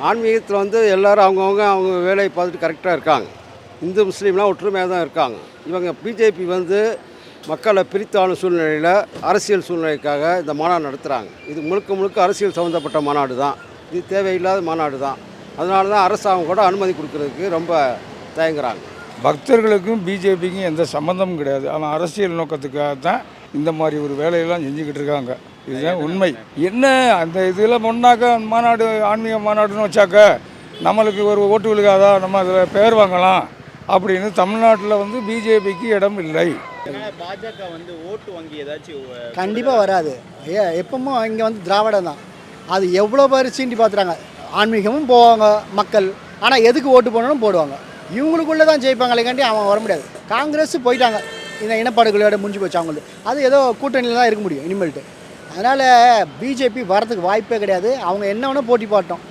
ஆன்மீகத்தில் வந்து எல்லோரும் அவங்க வேலையை பார்த்துட்டு கரெக்டாக இருக்காங்க. இந்து முஸ்லீம்லாம் ஒற்றுமையாக தான் இருக்காங்க. இவங்க பிஜேபி வந்து மக்களை பிரித்தான சூழ்நிலையில் அரசியல் சூழ்நிலைக்காக இந்த மாநாடு நடத்துகிறாங்க. இது முழுக்க முழுக்க அரசியல் சம்மந்தப்பட்ட மாநாடு தான். இது தேவையில்லாத மாநாடு தான். அதனால தான் அரசாங்கம் கூட அனுமதி கொடுக்கறதுக்கு ரொம்ப தயங்குறாங்க. பக்தர்களுக்கும் பிஜேபிக்கும் எந்த சம்மந்தமும் கிடையாது. ஆனால் அரசியல் நோக்கத்துக்காக தான் இந்த மாதிரி ஒரு வேலையெல்லாம் செஞ்சுக்கிட்டு இருக்காங்க. இதுதான் உண்மை. என்ன அந்த இதில் முன்னாக்க மாநாடு ஆன்மீக மாநாடுன்னு வச்சாக்க நம்மளுக்கு ஒரு ஓட்டு விழுகாதா, நம்ம அதில் பேர் வாங்கலாம் அப்படின்னு தமிழ்நாட்டில் வந்து பிஜேபிக்கு இடம் இல்லை. பாஜக வந்து ஓட்டு வங்கி ஏதாச்சும் கண்டிப்பாக வராது. எப்பவும் இங்கே வந்து திராவிடம் தான். அது எவ்வளோ பேர் சீண்டி பார்த்துறாங்க. ஆன்மீகமும் போவாங்க மக்கள், ஆனால் எதுக்கு ஓட்டு போடணும் போடுவாங்க. இவங்களுக்குள்ளே தான் ஜெயிப்பாங்களேக்காண்டி அவன் வர முடியாது. காங்கிரஸ் போயிட்டாங்க, இந்த இனப்பாடுகளோட முடிஞ்சு போச்சு அவங்களுக்கு. அது ஏதோ கூட்டணியில் தான் இருக்க முடியும் இனிமேல்ட்டு. அதனால் பிஜேபி வரதுக்கு வாய்ப்பே கிடையாது. அவங்க என்ன வேணால் போட்டி பாட்டோம்.